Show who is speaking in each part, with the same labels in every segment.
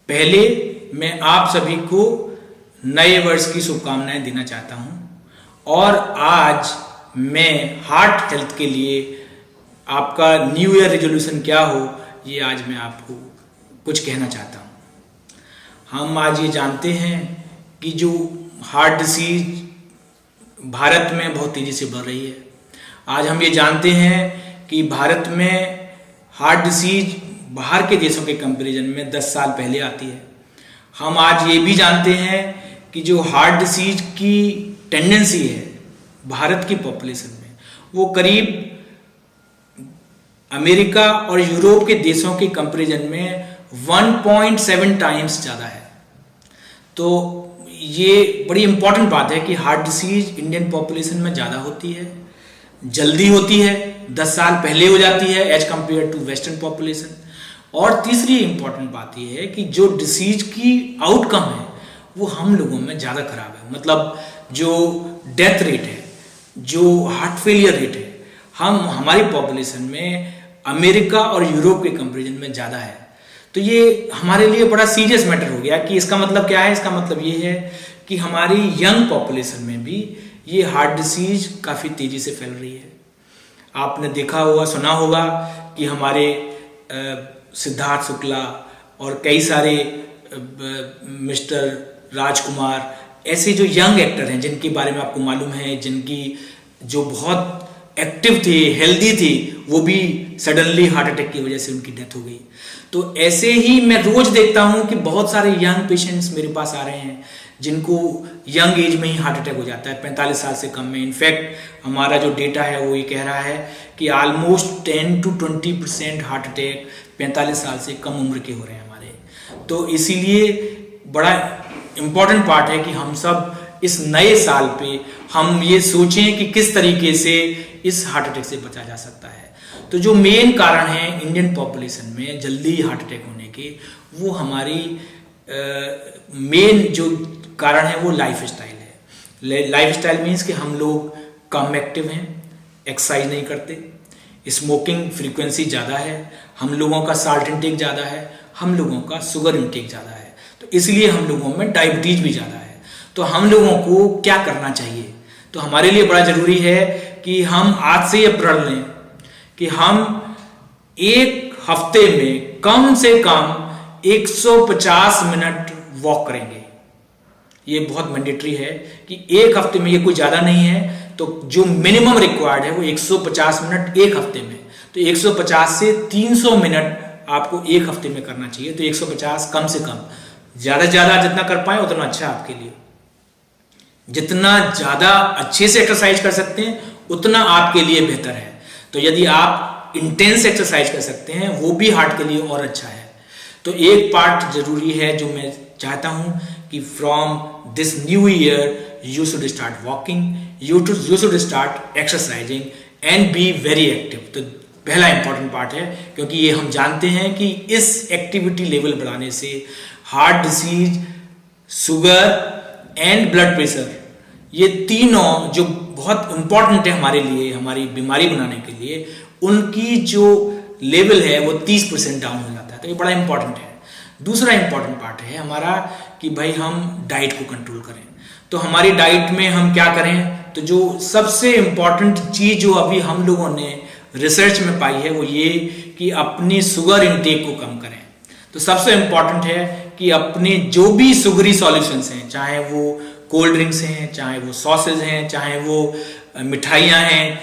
Speaker 1: पहले मैं आप सभी को नए वर्ष की शुभकामनाएं देना चाहता हूं और आज मैं हार्ट हेल्थ के लिए आपका न्यू ईयर रेजोल्यूशन क्या हो ये आज मैं आपको कुछ कहना चाहता हूं। हम आज ये जानते हैं कि जो हार्ट डिसीज भारत में बहुत तेजी से बढ़ रही है। आज हम ये जानते हैं कि भारत में हार्ट डिसीज बाहर के देशों के कंपैरिजन में 10 साल पहले आती है। हम आज ये भी जानते हैं कि जो हार्ट डिसीज की टेंडेंसी है भारत की पॉपुलेशन में वो करीब अमेरिका और यूरोप के देशों के कंपैरिजन में 1.7 टाइम्स ज़्यादा है। तो ये बड़ी इंपॉर्टेंट बात है कि हार्ट डिसीज इंडियन पॉपुलेशन में ज़्यादा होती है, जल्दी होती है, 10 साल पहले हो जाती है as compare to western population. और तीसरी इंपॉर्टेंट बात यह है कि जो डिसीज की आउटकम है वो हम लोगों में ज़्यादा खराब है। मतलब जो डेथ रेट है, जो हार्ट फेलियर रेट है, हमारी पॉपुलेशन में अमेरिका और यूरोप के कंपैरिजन में ज़्यादा है। तो ये हमारे लिए बड़ा सीरियस मैटर हो गया कि इसका मतलब क्या है। इसका मतलब ये है कि हमारी यंग पॉपुलेशन में भी ये हार्ट डिसीज काफ़ी तेज़ी से फैल रही है। आपने देखा होगा, सुना होगा कि हमारे सिद्धार्थ शुक्ला और कई सारे मिस्टर राजकुमार ऐसे जो यंग एक्टर हैं जिनके बारे में आपको मालूम है, जिनकी जो बहुत एक्टिव थे, हेल्दी थे, वो भी सडनली हार्ट अटैक की वजह से उनकी डेथ हो गई। तो ऐसे ही मैं रोज देखता हूं कि बहुत सारे यंग पेशेंट्स मेरे पास आ रहे हैं जिनको यंग एज में ही हार्ट अटैक हो जाता है, 45 साल से कम में। इनफैक्ट हमारा जो डेटा है वो ये कह रहा है कि ऑलमोस्ट 10 to 20% हार्ट अटैक 45 साल से कम उम्र के हो रहे हैं हमारे। तो इसीलिए बड़ा इम्पॉर्टेंट पार्ट है कि हम सब इस नए साल पे हम ये सोचें कि किस तरीके से इस हार्ट अटैक से बचा जा सकता है। तो जो मेन कारण है इंडियन पॉपुलेशन में जल्दी हार्ट अटैक होने के, वो हमारी मेन जो कारण है वो लाइफ स्टाइल है। लाइफ स्टाइल मीन्स कि हम लोग कम एक्टिव हैं, एक्सरसाइज नहीं करते, स्मोकिंग फ्रीक्वेंसी ज़्यादा है, हम लोगों का साल्ट इंटेक ज़्यादा है, हम लोगों का शुगर इंटेक ज़्यादा है। तो इसलिए हम लोगों में डायबिटीज भी ज़्यादा है। तो हम लोगों को क्या करना चाहिए? तो हमारे लिए बड़ा ज़रूरी है कि हम आज से ये प्रण लें कि हम एक हफ्ते में कम से कम 150 मिनट वॉक करेंगे। ये बहुत मैंडेटरी है कि एक हफ्ते में, ये कोई ज़्यादा नहीं है। तो जो मिनिमम रिक्वायर्ड है वो 150 मिनट एक हफ्ते में। तो 150 से 300 मिनट आपको एक हफ्ते में करना चाहिए। तो 150 कम से कम, ज़्यादा से ज़्यादा जितना कर पाए उतना अच्छा आपके लिए। जितना ज़्यादा अच्छे से एक्सरसाइज कर सकते हैं उतना आपके लिए बेहतर है। तो यदि आप इंटेंस एक्सरसाइज कर सकते हैं वो भी हार्ट के लिए और अच्छा है। तो एक पार्ट जरूरी है जो मैं चाहता हूं कि from this new year you should start walking, you should start exercising and be very active. तो पहला इंपॉर्टेंट पार्ट है, क्योंकि ये हम जानते हैं कि इस एक्टिविटी लेवल बढ़ाने से heart disease, sugar and blood pressure, ये तीनों जो बहुत इंपॉर्टेंट है हमारे लिए, हमारी बीमारी बनाने के लिए, उनकी जो लेवल है वो 30% डाउन हो जाता है। तो ये बड़ा इंपॉर्टेंट है। दूसरा इंपॉर्टेंट पार्ट है हमारा कि भाई हम डाइट को कंट्रोल करें। तो हमारी डाइट में हम क्या करें? तो जो सबसे इंपॉर्टेंट चीज जो अभी हम लोगों ने रिसर्च में पाई है वो ये कि अपनी शुगर इंटेक को कम करें। तो सबसे इंपॉर्टेंट है कि अपने जो भी शुगरी सॉल्यूशंस हैं, चाहे वो कोल्ड ड्रिंक्स हैं, चाहे वो सॉसेज हैं, चाहे वो मिठाइयाँ हैं,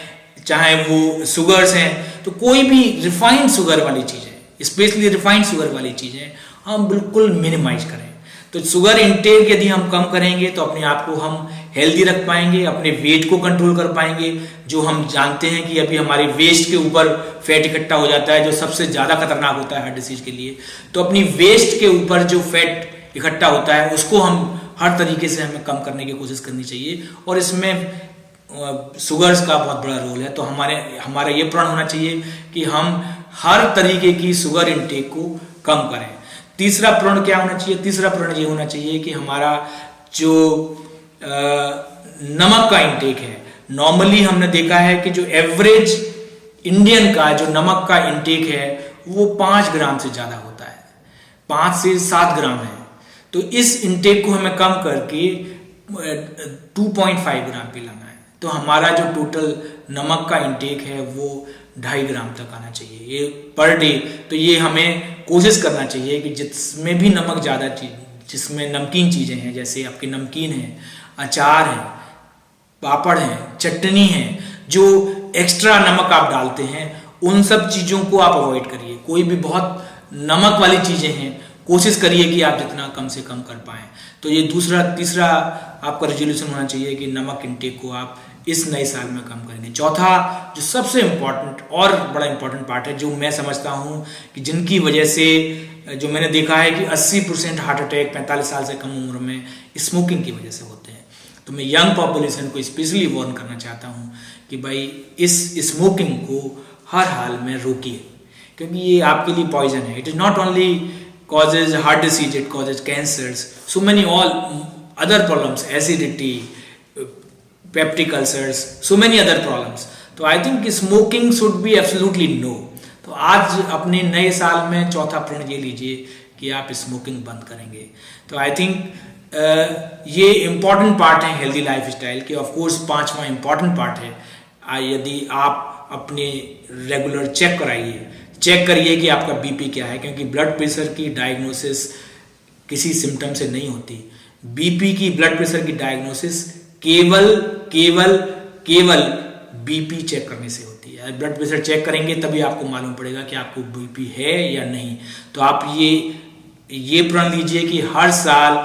Speaker 1: चाहे वो शुगर्स हैं, तो कोई भी रिफाइंड शुगर वाली चीज़ें, स्पेशली रिफाइंड शुगर वाली चीज़ें हम बिल्कुल मिनिमाइज करें। तो शुगर इंटेक यदि हम कम करेंगे तो अपने आप को हम हेल्दी रख पाएंगे, अपने वेट को कंट्रोल कर पाएंगे। जो हम जानते हैं कि अभी हमारे वेस्ट के ऊपर फैट इकट्ठा हो जाता है, जो सबसे ज़्यादा खतरनाक होता है हार्ट डिसीज के लिए। तो अपनी वेस्ट के ऊपर जो फैट इकट्ठा होता है उसको हम हर तरीके से हमें कम करने की कोशिश करनी चाहिए। और इसमें शुगर्स का बहुत बड़ा रोल है। तो हमारा ये प्रण होना चाहिए कि हम हर तरीके की शुगर इंटेक को कम करें। तीसरा प्रण क्या होना चाहिए? तीसरा प्रण ये होना चाहिए कि हमारा जो नमक का इंटेक है, नॉर्मली हमने देखा है कि जो एवरेज इंडियन का जो नमक का इंटेक है वो 5 ग्राम से ज़्यादा होता है। 5 से 7 ग्राम है, तो इस इनटेक को हमें कम करके 2.5 ग्राम पे लाना है। तो हमारा जो टोटल नमक का इनटेक है वो 2.5 ग्राम तक आना चाहिए ये पर डे। तो ये हमें कोशिश करना चाहिए कि जिसमें भी नमक ज़्यादा जिसमें नमकीन चीज़ें हैं, जैसे आपके नमकीन है, अचार है, पापड़ है, चटनी है, जो एक्स्ट्रा नमक आप डालते हैं, उन सब चीज़ों को आप अवॉइड करिए। कोई भी बहुत नमक वाली चीज़ें हैं, कोशिश करिए कि आप जितना कम से कम कर पाएँ। तो ये तीसरा आपका रेजोल्यूशन होना चाहिए कि नमक इंटेक को आप इस नए साल में कम करेंगे। चौथा जो सबसे इम्पॉर्टेंट और बड़ा इम्पॉर्टेंट पार्ट है, जो मैं समझता हूँ कि जिनकी वजह से जो मैंने देखा है कि 80% हार्ट अटैक 45 साल से कम उम्र में स्मोकिंग की वजह से होते हैं। तो मैं यंग पॉपुलेशन को स्पेशली वार्न करना चाहता हूँ कि भाई इस स्मोकिंग को हर हाल में रोकिए, क्योंकि ये आपके लिए पॉइजन है। It is not only causes heart disease, it causes cancers, so many all other problems, acidity, peptic ulcers, so many other problems. तो I think smoking should be absolutely no. तो आज अपने नए साल में चौथा प्रण ये लीजिए कि आप स्मोकिंग बंद करेंगे। तो आई थिंक ये इम्पॉर्टेंट पार्ट है हेल्दी लाइफ स्टाइल के। ऑफकोर्स 5वां इम्पॉर्टेंट पार्ट है, यदि आप अपने रेगुलर चेक करिए कि आपका बीपी क्या है, क्योंकि ब्लड प्रेशर की डायग्नोसिस किसी सिम्टम से नहीं होती। बीपी की, ब्लड प्रेशर की डायग्नोसिस केवल बीपी चेक करने से होती है। ब्लड प्रेशर चेक करेंगे तभी आपको मालूम पड़ेगा कि आपको बीपी है या नहीं। तो आप ये प्रण लीजिए कि हर साल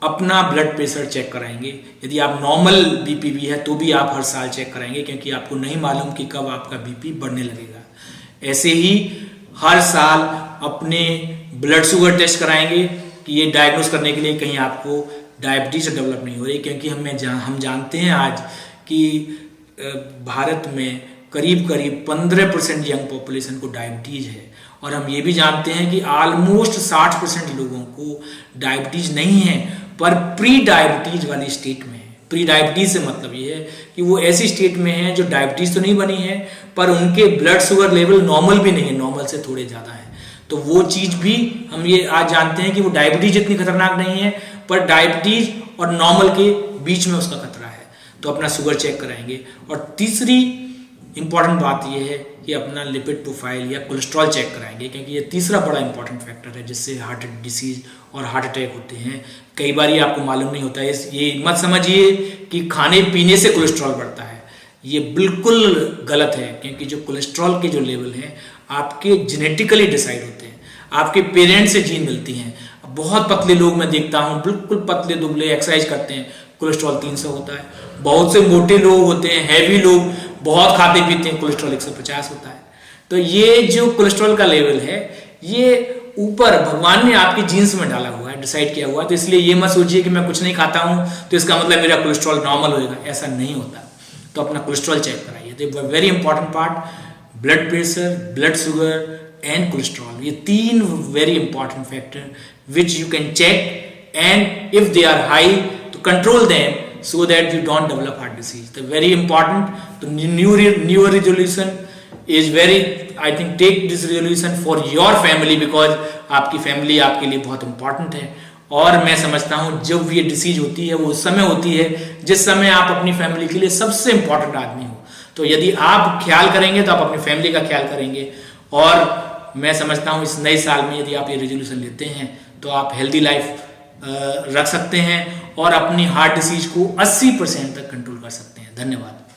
Speaker 1: अपना ब्लड प्रेशर चेक कराएंगे। यदि आप नॉर्मल बीपी भी है तो भी आप हर साल चेक कराएंगे, क्योंकि आपको नहीं मालूम कि कब आपका बीपी बढ़ने लगेगा। ऐसे ही हर साल अपने ब्लड शुगर टेस्ट कराएंगे कि ये डायग्नोस करने के लिए कहीं आपको डायबिटीज डेवलप नहीं हो रही, क्योंकि हम जानते हैं आज कि भारत में करीब 15% यंग पॉपुलेशन को डायबिटीज है, और हम ये भी जानते हैं कि ऑलमोस्ट 60% लोगों को डायबिटीज नहीं है पर प्री डायबिटीज वाली स्टेट में है। प्री डायबिटीज से मतलब ये है कि वो ऐसी स्टेट में है जो डायबिटीज तो नहीं बनी है पर उनके ब्लड शुगर लेवल नॉर्मल भी नहीं है, नॉर्मल से थोड़े ज़्यादा है। तो वो चीज़ भी हम ये आज जानते हैं कि वो डायबिटीज इतनी खतरनाक नहीं है, पर डायबिटीज और नॉर्मल के बीच में उसका खतरा है। तो अपना शुगर चेक कराएंगे। और तीसरी इंपॉर्टेंट बात यह है कि अपना लिपिड प्रोफाइल या कोलेस्ट्रॉल चेक कराएंगे, क्योंकि ये तीसरा बड़ा इंपॉर्टेंट फैक्टर है जिससे हार्ट डिसीज और हार्ट अटैक होते हैं। कई बार ये आपको मालूम नहीं होता है। ये मत समझिए कि खाने पीने से कोलेस्ट्रॉल बढ़ता है, ये बिल्कुल गलत है, क्योंकि जो कोलेस्ट्रॉल के जो लेवल हैं आपके जेनेटिकली डिसाइड होते हैं, आपके पेरेंट्स से जीन मिलती हैं। बहुत पतले लोग मैं देखता हूँ, बिल्कुल पतले दुबले, एक्सरसाइज करते हैं, कोलेस्ट्रॉल 300 होता है। बहुत से मोटे लोग होते हैं, हैवी लोग, बहुत खाते पीते हैं, कोलेस्ट्रॉल 150 होता है। तो ये जो कोलेस्ट्रॉल का लेवल है ये ऊपर भगवान ने आपके जीन्स में डाला हुआ है, डिसाइड किया हुआ है। तो इसलिए ये मत सोचिए कि मैं कुछ नहीं खाता हूँ तो इसका मतलब मेरा कोलेस्ट्रॉल नॉर्मल होएगा, ऐसा नहीं होता। तो अपना कोलेस्ट्रॉल चेक कराइए। तो very important part, blood pressure, blood sugar and cholesterol, ये 3 very important factor which you can check, and if they are high तो control them so that you don't develop heart disease. The very important, the new resolution is very, I think take this resolution for your family, because आपकी family आपके लिए बहुत important है। और मैं समझता हूँ जब ये डिसीज होती है वो उस समय होती है जिस समय आप अपनी फैमिली के लिए सबसे इंपॉर्टेंट आदमी हो। तो यदि आप ख्याल करेंगे तो आप अपनी फैमिली का ख्याल करेंगे। और मैं समझता हूँ इस नए साल में यदि आप ये रेजोल्यूशन लेते हैं तो आप हेल्दी लाइफ रख सकते हैं और अपनी हार्ट डिसीज को 80% तक कंट्रोल कर सकते हैं। धन्यवाद।